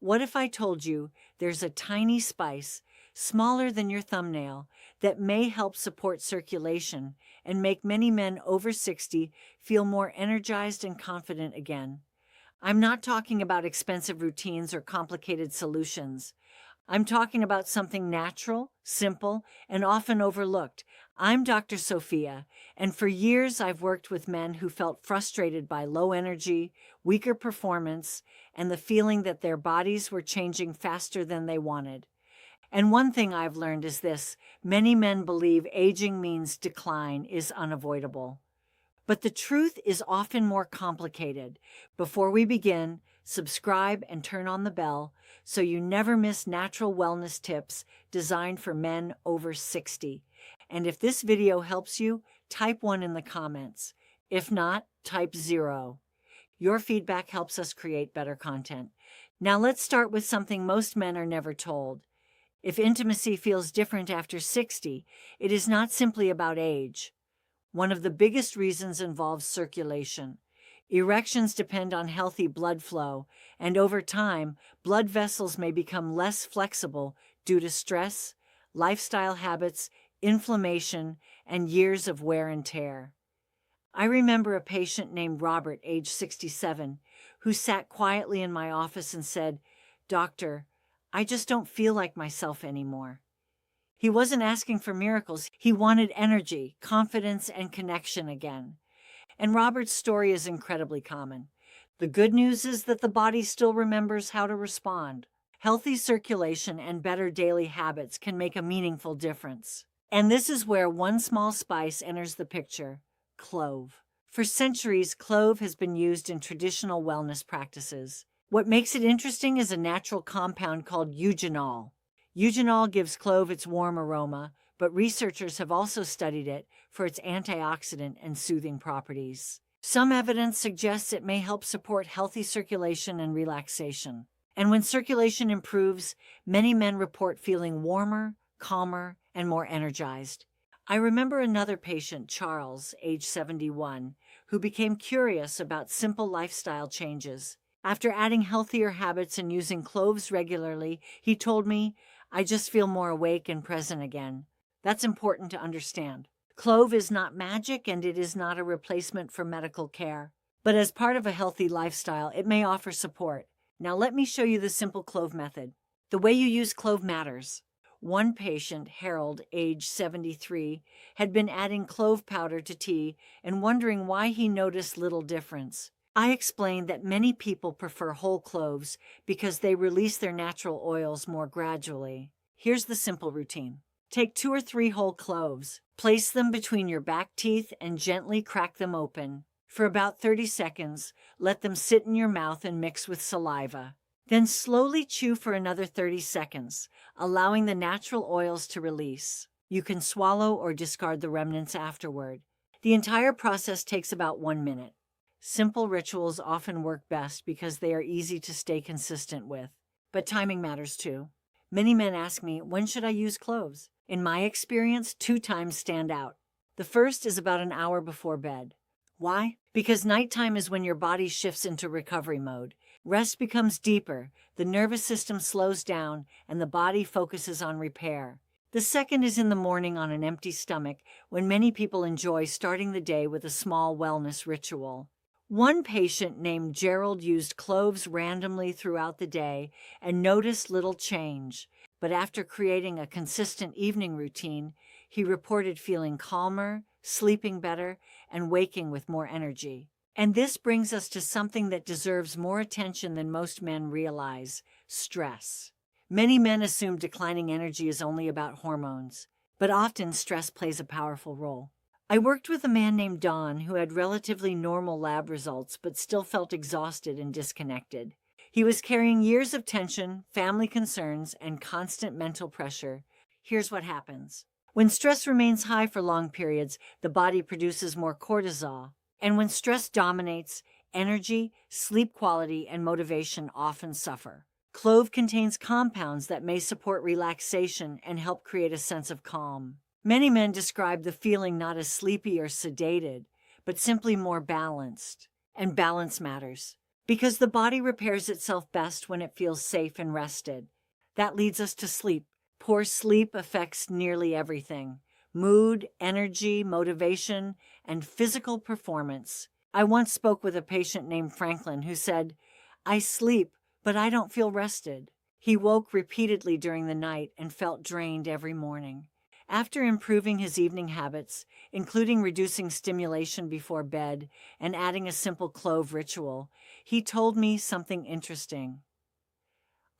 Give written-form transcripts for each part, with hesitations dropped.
What if I told you there's a tiny spice, smaller than your thumbnail, that may help support circulation and make many men over 60 feel more energized and confident again? I'm not talking about expensive routines or complicated solutions. I'm talking about something natural, simple, and often overlooked. I'm Dr. Sofia, and for years I've worked with men who felt frustrated by low energy, weaker performance, and the feeling that their bodies were changing faster than they wanted. And one thing I've learned is this: many men believe aging means decline is unavoidable. But the truth is often more complicated. Before we begin, subscribe and turn on the bell so you never miss natural wellness tips designed for men over 60. And if this video helps you, type 1 in the comments. If not, type 0. Your feedback helps us create better content. Now let's start with something most men are never told. If intimacy feels different after 60, it is not simply about age. One of the biggest reasons involves circulation. Erections depend on healthy blood flow, and over time, blood vessels may become less flexible due to stress, lifestyle habits, inflammation, and years of wear and tear. I remember a patient named Robert, age 67, who sat quietly in my office and said, "Doctor, I just don't feel like myself anymore." He wasn't asking for miracles. He wanted energy, confidence, and connection again. And Robert's story is incredibly common. The good news is that the body still remembers how to respond. Healthy circulation and better daily habits can make a meaningful difference. And this is where one small spice enters the picture: clove. For centuries, clove has been used in traditional wellness practices. What makes it interesting is a natural compound called eugenol. Eugenol gives clove its warm aroma, but researchers have also studied it for its antioxidant and soothing properties. Some evidence suggests it may help support healthy circulation and relaxation. And when circulation improves, many men report feeling warmer, calmer, and more energized. I remember another patient, Charles, age 71, who became curious about simple lifestyle changes. After adding healthier habits and using cloves regularly, he told me, "I just feel more awake and present again." That's important to understand. Clove is not magic, and it is not a replacement for medical care. But as part of a healthy lifestyle, it may offer support. Now let me show you the simple clove method. The way you use clove matters. One patient, Harold, age 73, had been adding clove powder to tea and wondering why he noticed little difference. I explained that many people prefer whole cloves because they release their natural oils more gradually. Here's the simple routine. Take 2 or 3 whole cloves, place them between your back teeth and gently crack them open. For about 30 seconds, let them sit in your mouth and mix with saliva. Then slowly chew for another 30 seconds, allowing the natural oils to release. You can swallow or discard the remnants afterward. The entire process takes about 1 minute. Simple rituals often work best because they are easy to stay consistent with. But timing matters too. Many men ask me, when should I use cloves? In my experience, 2 times stand out. The first is about an hour before bed. Why? Because nighttime is when your body shifts into recovery mode. Rest becomes deeper, the nervous system slows down, and the body focuses on repair. The second is in the morning on an empty stomach, when many people enjoy starting the day with a small wellness ritual. One patient named Gerald used cloves randomly throughout the day and noticed little change, but after creating a consistent evening routine, he reported feeling calmer, sleeping better, and waking with more energy. And this brings us to something that deserves more attention than most men realize: stress. Many men assume declining energy is only about hormones, but often stress plays a powerful role. I worked with a man named Don who had relatively normal lab results but still felt exhausted and disconnected. He was carrying years of tension, family concerns, and constant mental pressure. Here's what happens. When stress remains high for long periods, the body produces more cortisol. And when stress dominates, energy, sleep quality, and motivation often suffer. Clove contains compounds that may support relaxation and help create a sense of calm. Many men describe the feeling not as sleepy or sedated, but simply more balanced. And balance matters. Because the body repairs itself best when it feels safe and rested. That leads us to sleep. Poor sleep affects nearly everything: mood, energy, motivation, and physical performance. I once spoke with a patient named Franklin who said, "I sleep, but I don't feel rested." He woke repeatedly during the night and felt drained every morning. After improving his evening habits, including reducing stimulation before bed and adding a simple clove ritual, he told me something interesting.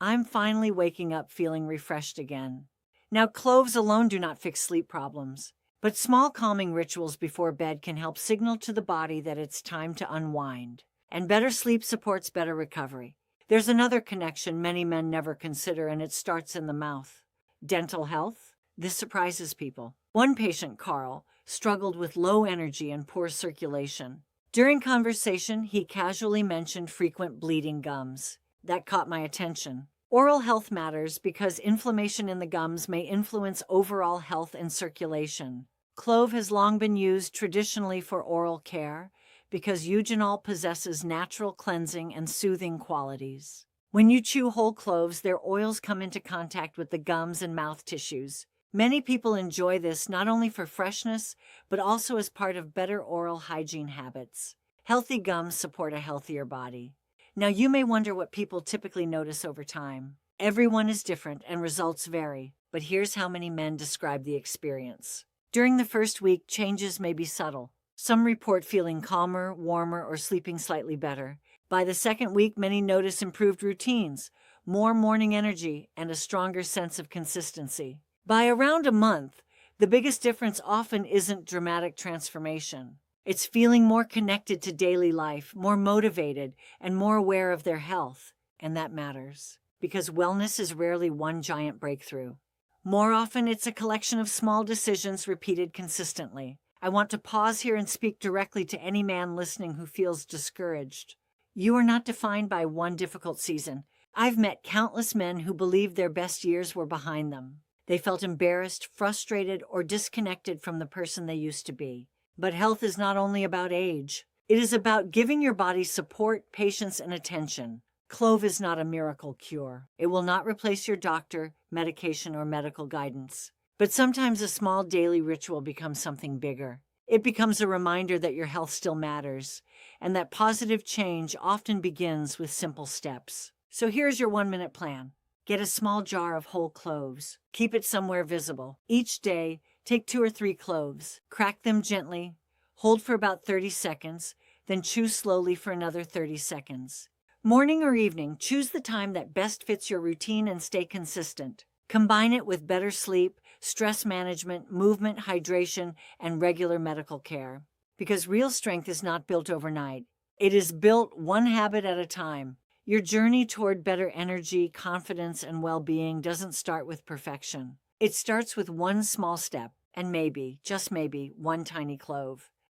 "I'm finally waking up feeling refreshed again." Now, cloves alone do not fix sleep problems, but small calming rituals before bed can help signal to the body that it's time to unwind. And better sleep supports better recovery. There's another connection many men never consider, and it starts in the mouth. Dental health? This surprises people. One patient, Carl, struggled with low energy and poor circulation. During conversation, he casually mentioned frequent bleeding gums. That caught my attention. Oral health matters because inflammation in the gums may influence overall health and circulation. Clove has long been used traditionally for oral care because eugenol possesses natural cleansing and soothing qualities. When you chew whole cloves, their oils come into contact with the gums and mouth tissues. Many people enjoy this not only for freshness, but also as part of better oral hygiene habits. Healthy gums support a healthier body. Now, you may wonder what people typically notice over time. Everyone is different and results vary, but here's how many men describe the experience. During the first week, changes may be subtle. Some report feeling calmer, warmer, or sleeping slightly better. By the second week, many notice improved routines, more morning energy, and a stronger sense of consistency. By around a month, the biggest difference often isn't dramatic transformation. It's feeling more connected to daily life, more motivated, and more aware of their health. And that matters, because wellness is rarely one giant breakthrough. More often, it's a collection of small decisions repeated consistently. I want to pause here and speak directly to any man listening who feels discouraged. You are not defined by one difficult season. I've met countless men who believed their best years were behind them. They felt embarrassed, frustrated, or disconnected from the person they used to be. But health is not only about age. It is about giving your body support, patience, and attention. Clove is not a miracle cure. It will not replace your doctor, medication, or medical guidance. But sometimes a small daily ritual becomes something bigger. It becomes a reminder that your health still matters, and that positive change often begins with simple steps. So here's your 1-minute plan. Get a small jar of whole cloves. Keep it somewhere visible. Each day, take 2 or 3 cloves. Crack them gently. Hold for about 30 seconds, then chew slowly for another 30 seconds. Morning or evening, choose the time that best fits your routine and stay consistent. Combine it with better sleep, stress management, movement, hydration, and regular medical care. Because real strength is not built overnight. It is built one habit at a time. Your journey toward better energy, confidence, and well-being doesn't start with perfection. It starts with one small step, and maybe, just maybe, one tiny clove.